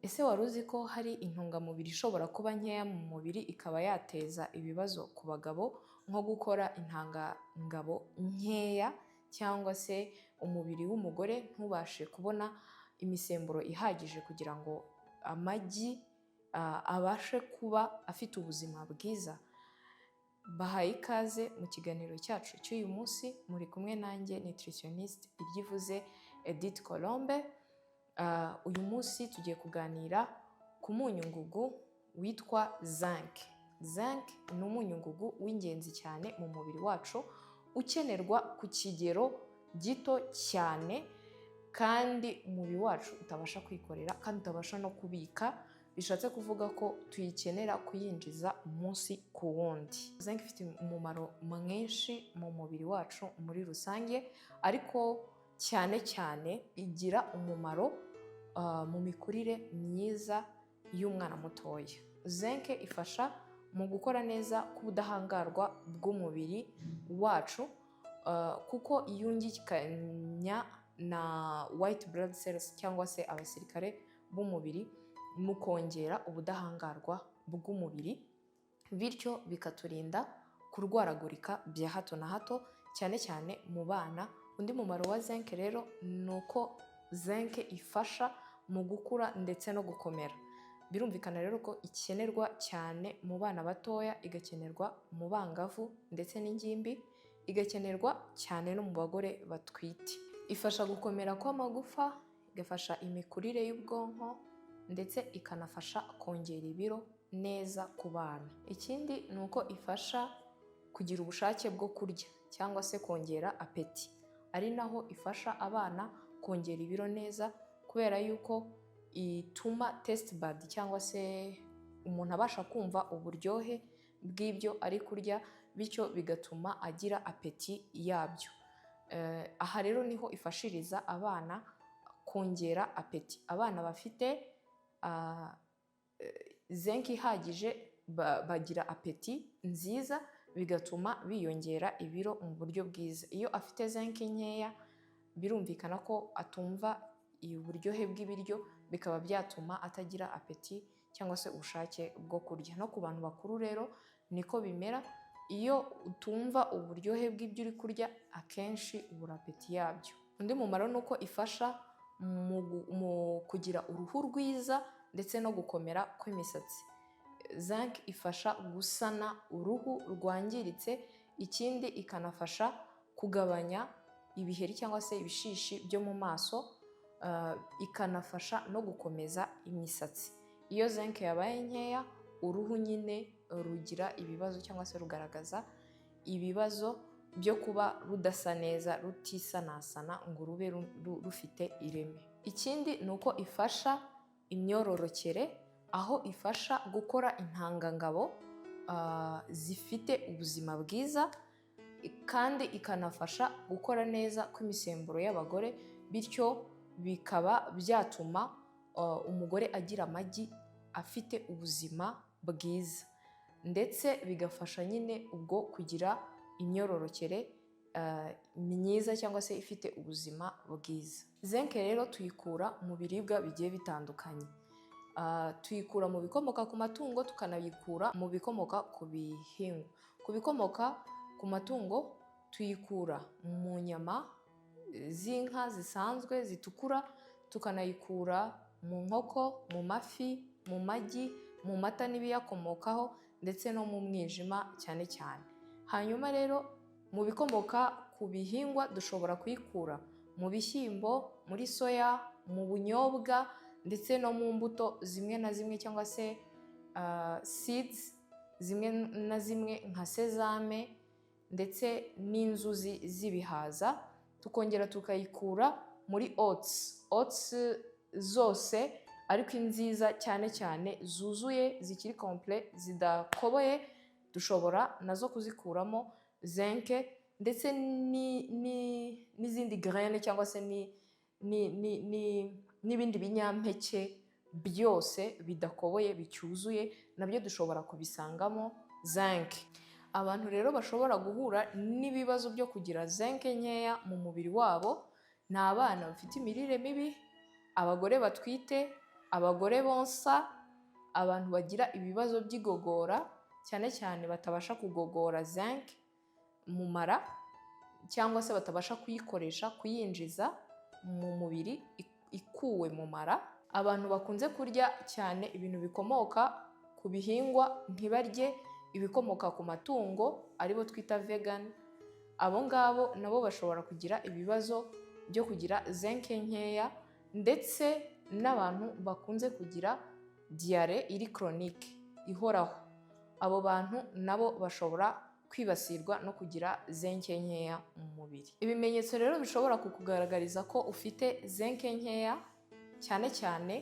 Ese wari uzi ko hari intungamubiri ishobora kuba nkeya mu mubiri ikaba yateza ibibazo ku bagabo nko gukora intangangabo nkeya cyangwa se umubiri w'umugore ntubashe kubona imisemburo ihagije kugira ngo amagi abashe kuba afite ubuzima bwiza? Bahaye ikaze mu kiganiro cyacu cy'uyu munsi, muri kumwe nanjye nutritionist Iryivuze Edith Colombe. Uyu munsi tugiye kuganira ku munyungugu witwa zinc. Zinc ni umunyungugu w'ingenzi cyane mu mubiri wacu, ukenerwa ku kigero gito cyane kandi umubiri wacu utabasha kwikorera kandi utabasha no kubika. Bishatse kuvuga ko tuyikenera kuyinjiza umunsi ku wundi. Zinc ifite umumaro mwinshi mu mubiri wacu muri rusange, ariko cyane cyane igira umumaro mu mikurire myiza y'umwana mutoya. Zinc ifasha mu gukora neza k'ubudahangarwa bw'umubiri wacu, kuko yungikanya na white blood cells cyangwa se abasirikare b'umubiri mu kongera ubudahangarwa bw'umubiri, bityo bikaturinda kurwaragurika bya hato na hato, cyane cyane mu bana. Undi mumaro wa zinc rero ni uko zinc ifasha mu gukura ndetse no gukomera. Birumvikana rero ko ikenerwa cyane mu bana batoya, igakenerwa mu bangavu ndetse n'ingimbi, igakenerwa cyane no mu bagore batwite. Ifasha gukomera kw'amagufa, igafasha imikurire y'ubwonko ndetse ikanafasha kongera ibiro neza ku bana. Ikindi ni uko ifasha kugira ubushake bwo kurya cyangwa se kongera apeti, ari naho ifasha abana kongera ibiro neza, kubera yuko ituma taste bud cyangwa se umuntu abasha kumva uburyohe bw'ibyo ari kurya, bityo bigatuma agira apeti yabyo. Aha rero niho ifashiriza abana kongera apeti. Abana bafite zinc ihagije bagira apeti nziza, bigatuma biyongera ibiro mu buryo bwiza. Iyo afite zinc nkeya, birumvikana ko atumva uburyohe bw'ibiryo, bikaba byatuma atagira apeti cyangwa se ubushake bwo kurya. No ku bantu bakuru rero niko bimera. Iyo utumva uburyohe bw'ibyo uri kurya, akenshi ubura apeti yabyo. Undi mumaro ni uko ifasha mu kugira uruhu rwiza ndetse no gukomera kw'imisatsi. Zinc ifasha gusana uruhu rwangiritse, ikindi ikanafasha kugabanya ibiheri cyangwa se ibishishi byo mu maso, ikanafasha no gukomeza imisatsi. Iyo zinc yabaye nkeya, uruhu nyine rugira ibibazo cyangwa se rugaragaza ibibazo byo kuba rudasa neza, rutisanasana ngo rube rufite ireme. Ikindi ni uko ifasha imyororokere, aho ifasha gukora intangangabo zifite ubuzima bwiza, kandi ikanafasha gukora neza kw'imisemburo y'abagore, bityo bikaba byatuma umugore agira amagi afite ubuzima bwiza, ndetse bigafasha nyine ubwo kugira imyororokere myiza cyangwa se ifite ubuzima bwiza. Zinc rero tuyikura mu biribwa bigiye bitandukanye. Tuyikura mu bikomoka ku matungo, tukanayikura mu bikomoka ku bihingwa. Ku bikomoka ku matungo tuyikura mu nyama z'inka zisanzwe zitukura, tukanayikura mu nkoko, mu mafi, mu magi, mu mata n'ibiyakomokaho, ndetse no mu mwijima cyane cyane. Hanyuma rero mu bikomoka ku bihingwa dushobora kuyikura mu bishyimbo, muri soya, mu bunyobwa, ndetse no mu mbuto zimwe na zimwe cyangwa se seeds zimwe na zimwe nka sezame ndetse n'inzuzi z'ibihaza. Tukongera tukayikura muri oats. Oats zose ariko inziza cyane cyane zuzuye, zikiri complet, zidakoboye, dushobora nazo kuzikuramo zinc, ndetse n'izindi graine cyangwa se n'ibindi binyampeke byose bidakoboye bicyuzuye, nabyo dushobora kubisangamo zinc. Abantu rero bashobora guhura n'ibibazo byo kugira zinc nkeya mu mubiri wabo ni abana bafite imirire mibi, abagore batwite, abagore bonsa, abantu bagira ibibazo by'igogora cyane cyane batabasha kugogora zinc mu mara cyangwa se batabasha kuyikoresha kuyinjiza mu mubiri ikuwe mu mara. Abantu bakunze kurya cyane ibintu bikomoka ku bihingwa, ntibarye ibikomoka ku matungo aribo twita vegan, abo ngabo nabo bashobora kugira ibibazo byo kugira zinc nkeya, ndetse n'abantu bakunze kugira diyare iri chronique ihoraho, abo bantu nabo bashobora kwibasirwa no kugira zinc nkeya mu mubiri. Ibimenyetso rero bishobora kukugaragariza ko ufite zinc nkeya, cyane cyane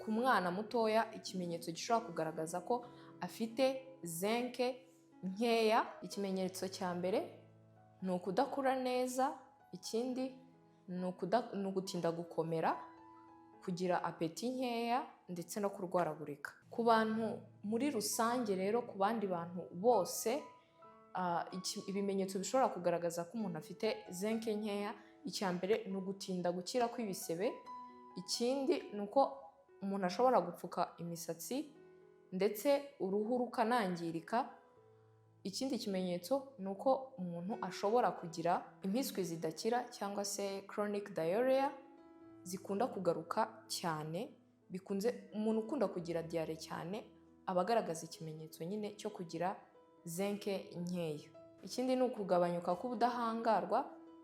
ku mwana mutoya, ikimenyetso gishobora kugaragaza ko afite zinc nkeya, ikimenyetso cya mbere ni ukudakura neza, ikindi ni ugutinda gukomera, kugira apeti nkeya ndetse no kurwaragurika. Ku bantu muri rusange rero, ku bandi bantu bose, ibimenyetso bishobora kugaragaza ko umuntu afite zinc nkeya, icya mbere ni ugutinda gukira kw'ibisebe, ikindi ni uko umuntu ashobora gupfuka imisatsi ndetse uruhu rukanangirika, ikindi kimenyetso ni uko umuntu ashobora kugira impiswi zidakira cyangwa se chronic diarrhea zikunda kugaruka cyane. Umuntu ukunda kugira diyare cyane aba agaragaza ikimenyetso nyine cyo kugira zinc nkeya. Ikindi ni ukugabanyuka k'ubudahangarwa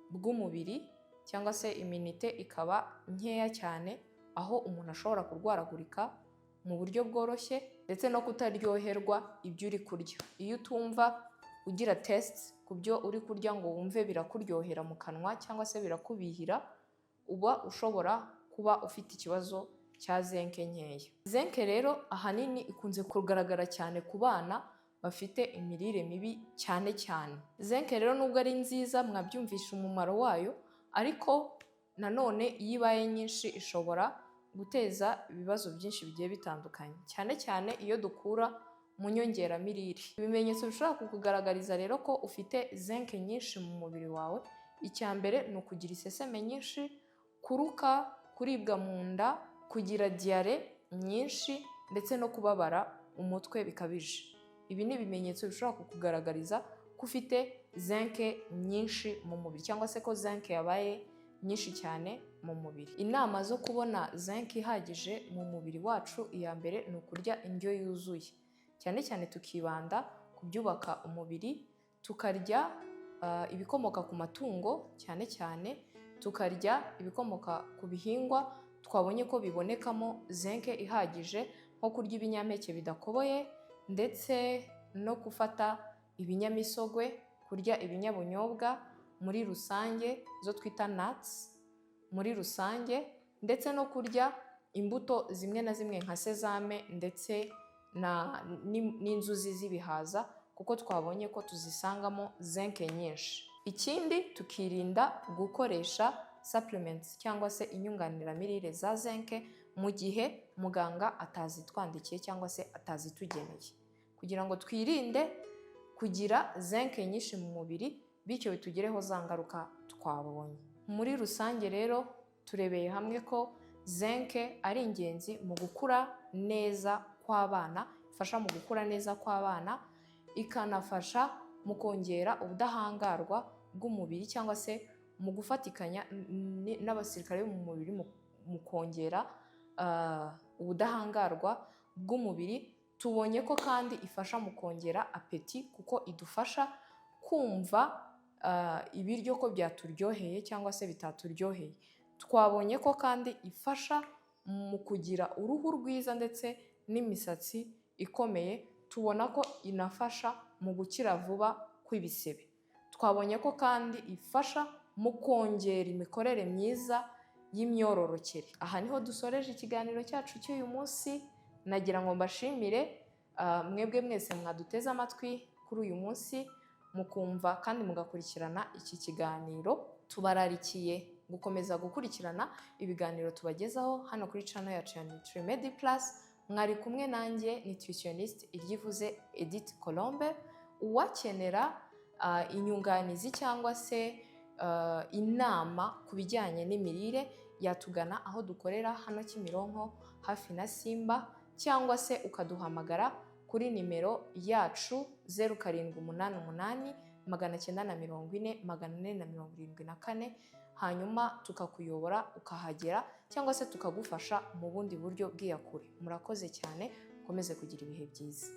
bw'umubiri cyangwa se immunite ikaba nkeya cyane, aho umuntu ashobora kurwaragurika mu buryo bworoshye, ndetse no kutaryoherwa ibyo uri kurya. Iyo utumva ugira test ku byo uri kurya ngo wumve birakuryohera mu kanwa cyangwa se birakubihira, uba ushobora kuba ufite ikibazo cya zinc nkeya. Zinc rero ahanini ikunze kugaragara cyane ku bana bafite imirire mibi cyane cyane. Zinc rero nubwo ari nziza, mwabyumvisha umumaro wayo, ariko nanone iyo ibaye nyinshi ishobora guteza ibibazo byinshi bigiye bitandukanye, cyane cyane iyo dukura mu nyongeramirire. Ibimenyetso bishobora kukugaragariza rero ko ufite zinc nyinshi mu mubiri wawe, icya mbere ni ukugira iseseme nyinshi, kuruka, kuribwa mu nda, kugira diyare nyinshi ndetse no kubabara umutwe bikabije. Ibi ni ibimenyetso bishobora kukugaragariza ko ufite zinc nyinshi mu mubiri, cyangwa se ko zinc yabaye nyinshi cyane mu mubiri. Inama zo kubona zinc ihagije mu mubiri wacu, iya mbere ni ukurya indyo yuzuye, cyane cyane tukibanda ku byubaka umubiri, tukarya ibikomoka ku matungo cyane cyane, tukarya ibikomoka ku bihingwa twabonye ko bibonekamo zinc ihagije, nko kurya ibinyampeke bidakoboye, ndetse no gufata ibinyamisogwe, kurya ibinyabunyobwa muri rusange zo twita nuts muri rusange, ndetse no kurya imbuto zimwe na zimwe nka sezame ndetse n'inzuzi z'ibihaza, kuko twabonye ko tuzisangamo zinc nyinshi. Ikindi, tukirinda gukoresha supplements cyangwa se inyunganiramirire za zinc mu gihe muganga atazitwandikiye cyangwa se atazitugeneye, kugira ngo twirinde kugira zinc nyinshi mu mubiri, bityo bitugereho za ngaruka twabonye. Muri rusange rero turebeye hamwe ko zinc ari ingenzi mu gukura neza kw'abana, ifasha mu gukura neza kw'abana, ikanafasha mu kongera ubudahangarwa bw'umubiri cyangwa se mu gufatikanya n'abasirikare bo mu mubiri mu kongera ubudahangarwa bw'umubiri. Tubonye ko kandi ifasha mu kongera apeti, kuko idufasha kumva ibiryo ko byaturyoheye cyangwa se bitaturyoheye. Twabonye ko kandi ifasha mu kugira uruhu rwiza ndetse n'imisatsi ikomeye. Tubona ko inafasha mu gukira vuba kw'ibisebe. Twabonye ko kandi ifasha mu kongera imikorere myiza y'imyororokere. Aha niho dusoreje ikiganiro cyacu cy'uyu munsi. Nagira ngo mbashimire mwebwe mwese mwaduteze amatwi kuri uyu munsi, mukumva kandi mugakurikirana iki kiganiro. Tubararikiye gukomeza gukurikirana ibiganiro tubagezaho hano kuri channel yacu ya NutriMedi Plus. Mwari kumwe nanjye nutritionist Iryivuze Edith Colombe. Uwakenera inyunganizi cyangwa se inama ku bijyanye n'imirire, yatugana aho dukorera hano Kimironko hafi na Simba, cyangwa se ukaduhamagara kuri nimero yacu 0788 940 474, hanyuma tukakuyobora ukahagera, cyangwa se tukagufasha mu bundi buryo bw'iyakure. Murakoze cyane, ukomeze kugira ibihe byiza.